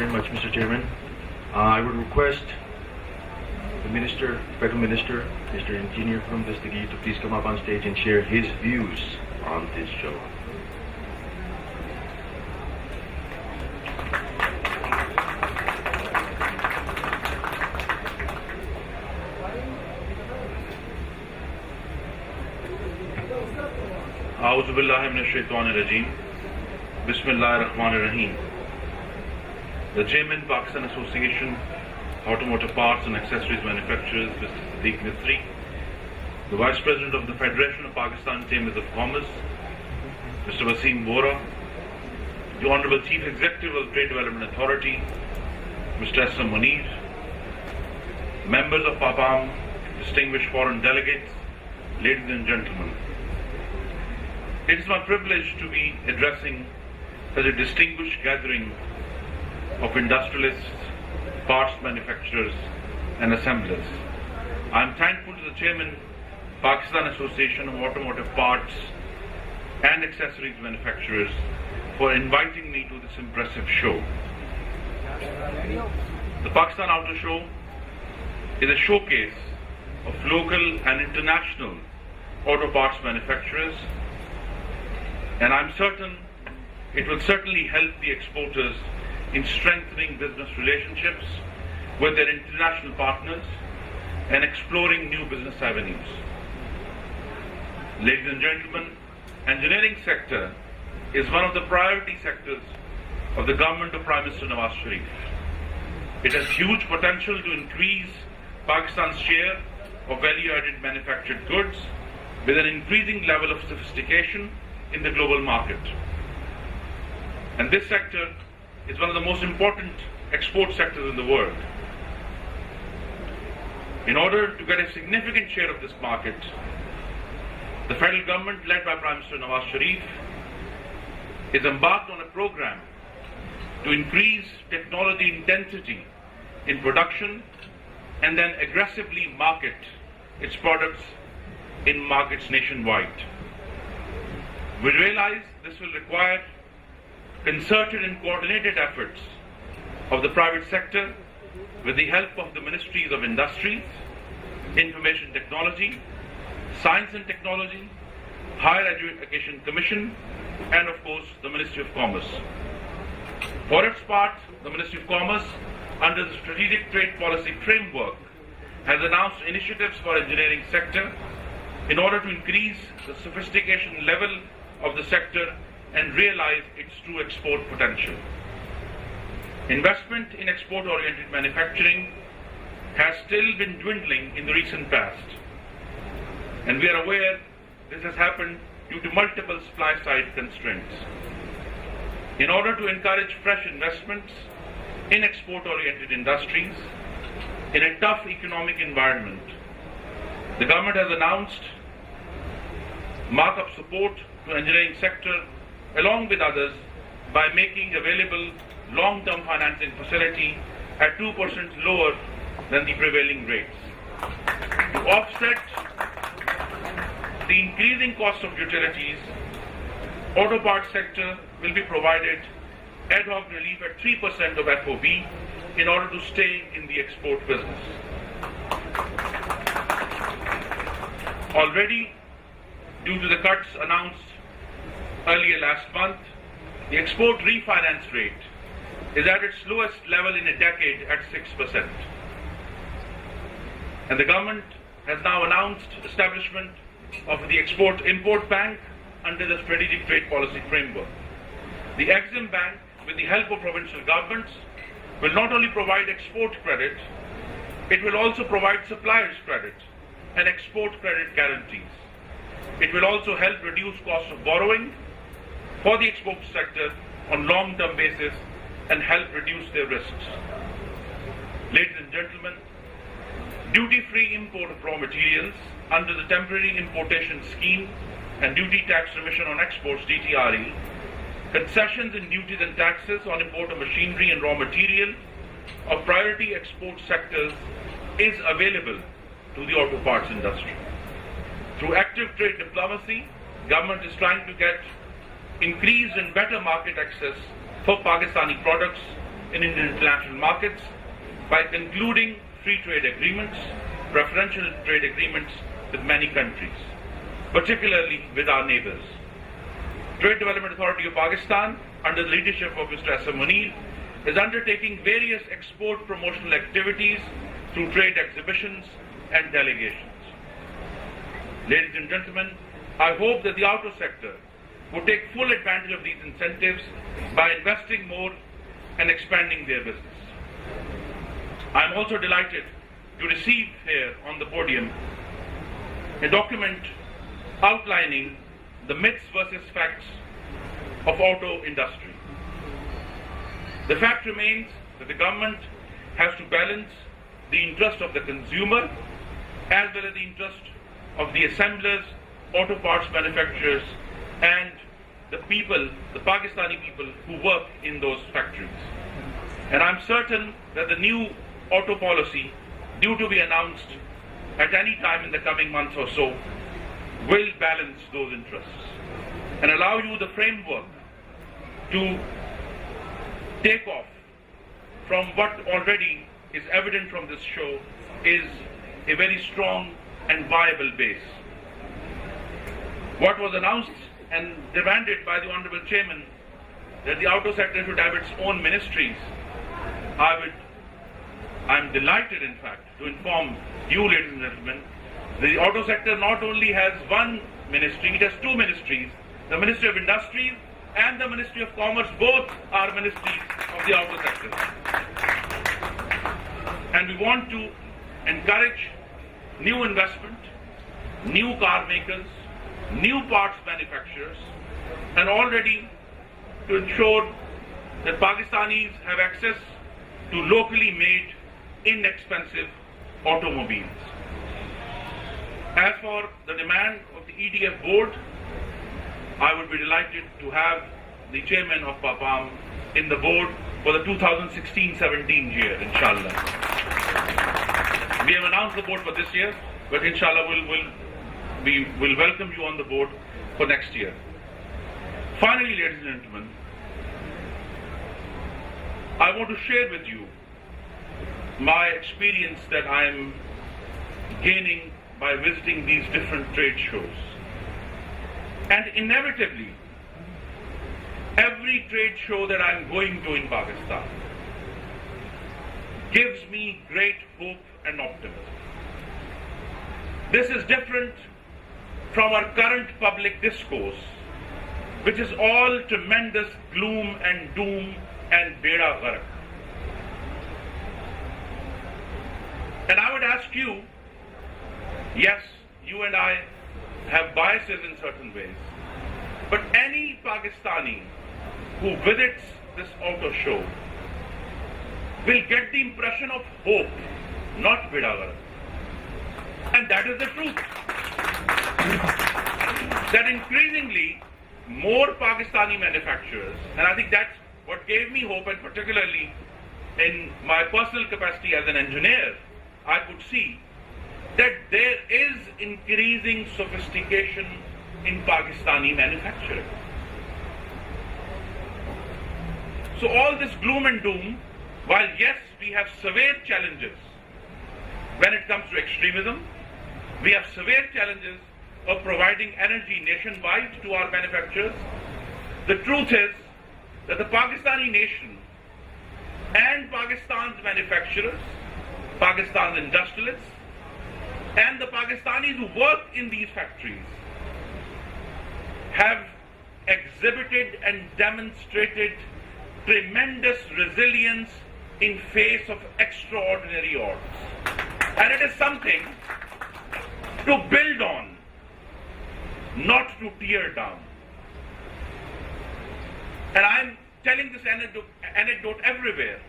very much, Mr. Chairman. I would request the Minister, Federal Minister, Mr. Engr Khurram Dastgir, to please come up on stage and share his views on this show. A'udhu billahi minash shaitanir rajeem. Bismillahir Rahmanir Rahim. The Chairman, Pakistan Association, Automotive Parts and Accessories Manufacturers, Mr. Siddiq Mistry, the Vice President of the Federation of Pakistan Chambers of Commerce, Mr. Wasim Bora, the Honorable Chief Executive of the Trade Development Authority, Mr. S. M. Munir, members of PAPAM, distinguished foreign delegates, ladies and gentlemen. It is my privilege to be addressing such a distinguished gathering of industrialists, parts manufacturers and assemblers. I am thankful to the Chairman, Pakistan Association of Automotive Parts and Accessories Manufacturers, for inviting me to this impressive show. The Pakistan Auto Show is a showcase of local and international auto parts manufacturers, and I'm certain it will certainly help the exporters in strengthening business relationships with their international partners and exploring new business avenues. Ladies and gentlemen, engineering sector is one of the priority sectors of the government of Prime Minister Nawaz Sharif. It has huge potential to increase Pakistan's share of value-added manufactured goods with an increasing level of sophistication in the global market. And this sector is one of the most important export sectors in the world. In order to get a significant share of this market, the federal government, led by Prime Minister Nawaz Sharif, is embarked on a program to increase technology intensity in production and then aggressively market its products in markets nationwide. We realize this will require concerted and coordinated efforts of the private sector with the help of the Ministries of Industries, Information Technology, Science and Technology, Higher Education Commission, and of course the Ministry of Commerce. For its part, the Ministry of Commerce, under the Strategic Trade Policy Framework, has announced initiatives for engineering sector in order to increase the sophistication level of the sector and realize its true export potential. Investment in export-oriented manufacturing has still been dwindling in the recent past, and we are aware this has happened due to multiple supply-side constraints. In order to encourage fresh investments in export-oriented industries in a tough economic environment, the government has announced markup support to engineering sector along with others by making available long-term financing facility at 2% lower than the prevailing rates. To offset the increasing cost of utilities, auto parts sector will be provided ad hoc relief at 3% of FOB in order to stay in the export business. Already, due to the cuts announced earlier last month, the export refinance rate is at its lowest level in a decade at 6%. And the government has now announced establishment of the Export-Import Bank under the Strategic Trade Policy Framework. The Exim Bank, with the help of provincial governments, will not only provide export credit, it will also provide suppliers credit and export credit guarantees. It will also help reduce cost of borrowing for the export sector on long-term basis and help reduce their risks. Ladies and gentlemen, duty-free import of raw materials under the Temporary Importation Scheme and Duty Tax Remission on Exports (DTRE), concessions in duties and taxes on import of machinery and raw material of priority export sectors is available to the auto parts industry. Through active trade diplomacy, government is trying to get increased and better market access for Pakistani products in Indian international markets by concluding free trade agreements, preferential trade agreements with many countries, particularly with our neighbors. Trade Development Authority of Pakistan, under the leadership of Mr. S.M. Munir, is undertaking various export promotional activities through trade exhibitions and delegations. Ladies and gentlemen, I hope that the auto sector will take full advantage of these incentives by investing more and expanding their business. I am also delighted to receive here on the podium a document outlining the myths versus facts of auto industry. The fact remains that the government has to balance the interest of the consumer as well as the interest of the assemblers, auto parts manufacturers, and the people, the Pakistani people who work in those factories. And I'm certain that the new auto policy, due to be announced at any time in the coming months or so, will balance those interests and allow you the framework to take off from what already is evident from this show is a very strong and viable base. What was announced and demanded by the Honorable Chairman, that the auto sector should have its own ministries, I'm delighted, in fact, to inform you, ladies and gentlemen, the auto sector not only has one ministry, it has two ministries, the Ministry of Industries and the Ministry of Commerce. Both are ministries of the auto sector. And we want to encourage new investment, new car makers, new parts manufacturers, and already to ensure that Pakistanis have access to locally made, inexpensive automobiles. As for the demand of the EDF board, I would be delighted to have the chairman of PAPAM in the board for the 2016-17 year, inshallah. We have announced the board for this year, but inshallah we will welcome you on the board for next year. Finally, ladies and gentlemen, I want to share with you my experience that I am gaining by visiting these different trade shows. And inevitably, every trade show that I am going to in Pakistan gives me great hope and optimism. This is different from our current public discourse, which is all tremendous gloom and doom and beda gharq. And I would ask you, yes, you and I have biases in certain ways, but any Pakistani who visits this auto show will get the impression of hope, not beda gharq. And that is the truth. That increasingly more Pakistani manufacturers, and I think that's what gave me hope, and particularly in my personal capacity as an engineer, I could see that there is increasing sophistication in Pakistani manufacturing. So all this gloom and doom, while yes, we have severe challenges when it comes to extremism, we have severe challenges of providing energy nationwide to our manufacturers. The truth is that the Pakistani nation and Pakistan's manufacturers, Pakistan's industrialists, and the Pakistanis who work in these factories have exhibited and demonstrated tremendous resilience in face of extraordinary odds. And it is something to build on, not to tear down. And I'm telling this anecdote everywhere.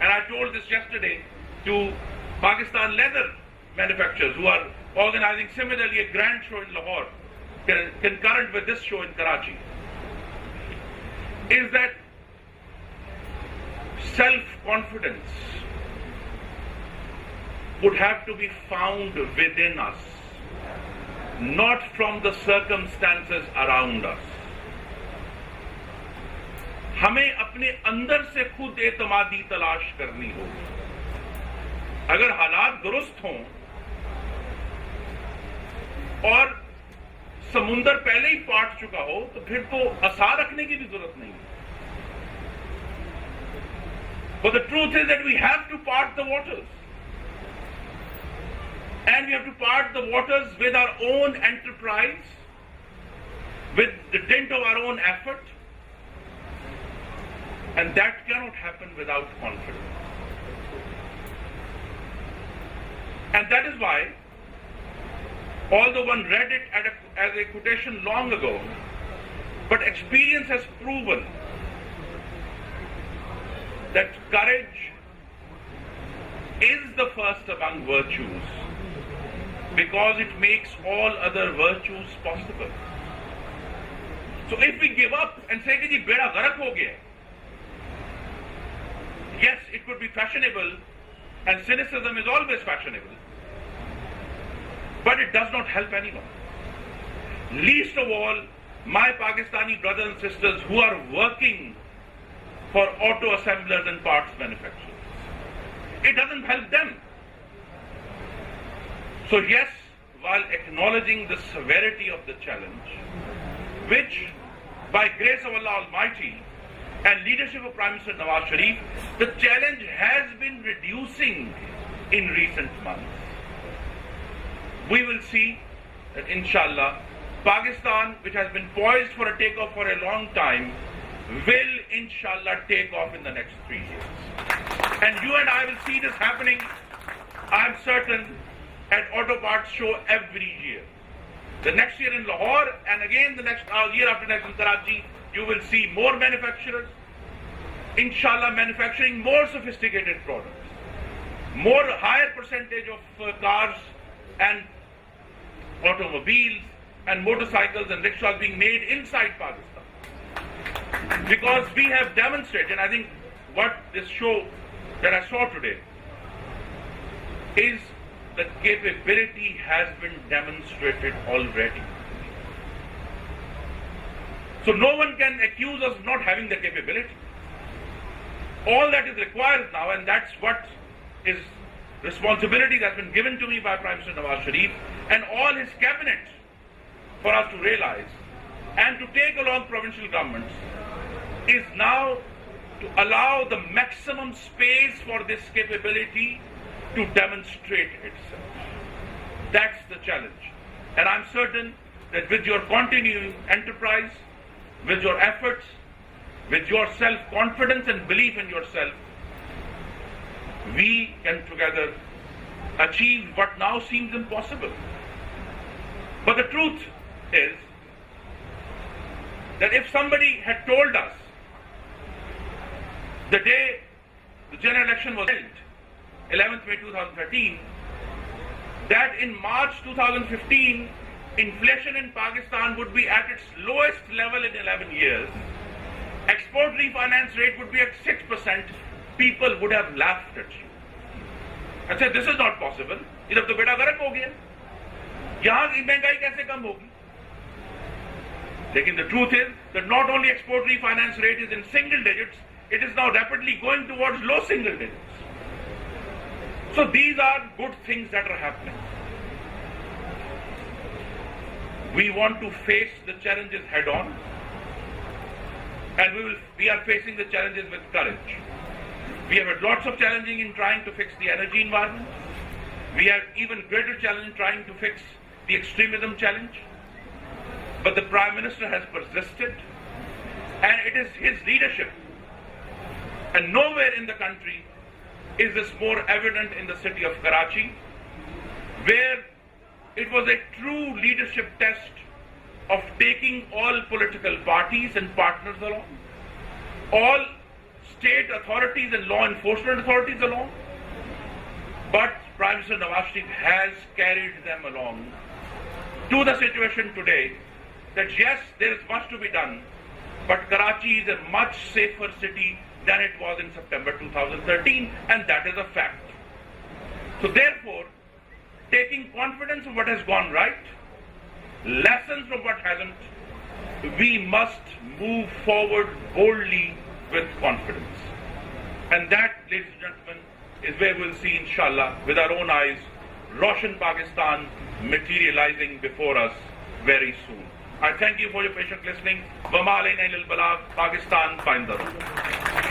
And I told this yesterday to Pakistan leather manufacturers who are organizing similarly a grand show in Lahore, concurrent with this show in Karachi, is that self-confidence would have to be found within us, not from the circumstances around us. हमें अपने अंदर से खुद एतमादी तलाश करनी होगी। अगर हालात दुरुस्त हों और समुंदर पहले ही फाट चुका हो तो फिर तो आसार रखने की भी जरूरत नहीं है। But the truth is that we have to part the waters. And we have to part the waters with our own enterprise, with the dint of our own effort. And that cannot happen without confidence. And that is why, although one read it as a quotation long ago, but experience has proven that courage is the first among virtues because it makes all other virtues possible. So if we give up and say कि जी बेड़ा गर्क हो गया, yes, it could be fashionable and cynicism is always fashionable, but it does not help anyone. Least of all, my Pakistani brothers and sisters who are working for auto assemblers and parts manufacturers. It doesn't help them. So yes, while acknowledging the severity of the challenge, which by grace of Allah Almighty and leadership of Prime Minister Nawaz Sharif, the challenge has been reducing in recent months. We will see that inshallah, Pakistan, which has been poised for a takeoff for a long time, will inshallah take off in the next 3 years. And you and I will see this happening, I'm certain, at Auto Parts Show every year. The next year in Lahore and again the next year after next in Karachi, you will see more manufacturers, inshallah manufacturing more sophisticated products, more higher percentage of cars and automobiles and motorcycles and rickshaws being made inside Pakistan. Because we have demonstrated, and I think what this show that I saw today is the capability has been demonstrated already. So no one can accuse us of not having the capability. All that is required now, and that's what is responsibility that's been given to me by Prime Minister Nawaz Sharif and all his cabinet for us to realize and to take along provincial governments, is now to allow the maximum space for this capability to demonstrate itself. That's the challenge. And I'm certain that with your continuing enterprise, with your efforts, with your self-confidence and belief in yourself, we can together achieve what now seems impossible. But the truth is that if somebody had told us the day the general election was held, 11th May 2013, that in March 2015, inflation in Pakistan would be at its lowest level in 11 years, export refinance rate would be at 6%, people would have laughed at you and said, this is not possible. इधर तो बेड़ा गर्क हो गया, यहाँ महंगाई कैसे कम होगी? Lekin the truth is that not only export refinance rate is in single digits, it is now rapidly going towards low single digits. So these are good things that are happening. We want to face the challenges head on, and we are facing the challenges with courage. We have had lots of challenging in trying to fix the energy environment. We have even greater challenge in trying to fix the extremism challenge. But the Prime Minister has persisted, and it is his leadership. And nowhere in the country is this more evident in the city of Karachi, where it was a true leadership test of taking all political parties and partners along, all state authorities and law enforcement authorities along. But Prime Minister Nawaz Sharif has carried them along to the situation today that yes, there is much to be done, but Karachi is a much safer city than it was in September 2013, and that is a fact. So therefore, taking confidence of what has gone right, lessons from what hasn't, we must move forward boldly with confidence. And that, ladies and gentlemen, is where we'll see, inshallah, with our own eyes, Roshan Pakistan materializing before us very soon. I thank you for your patient listening. Wa ma alayna illa al balagh. Pakistan, find the road.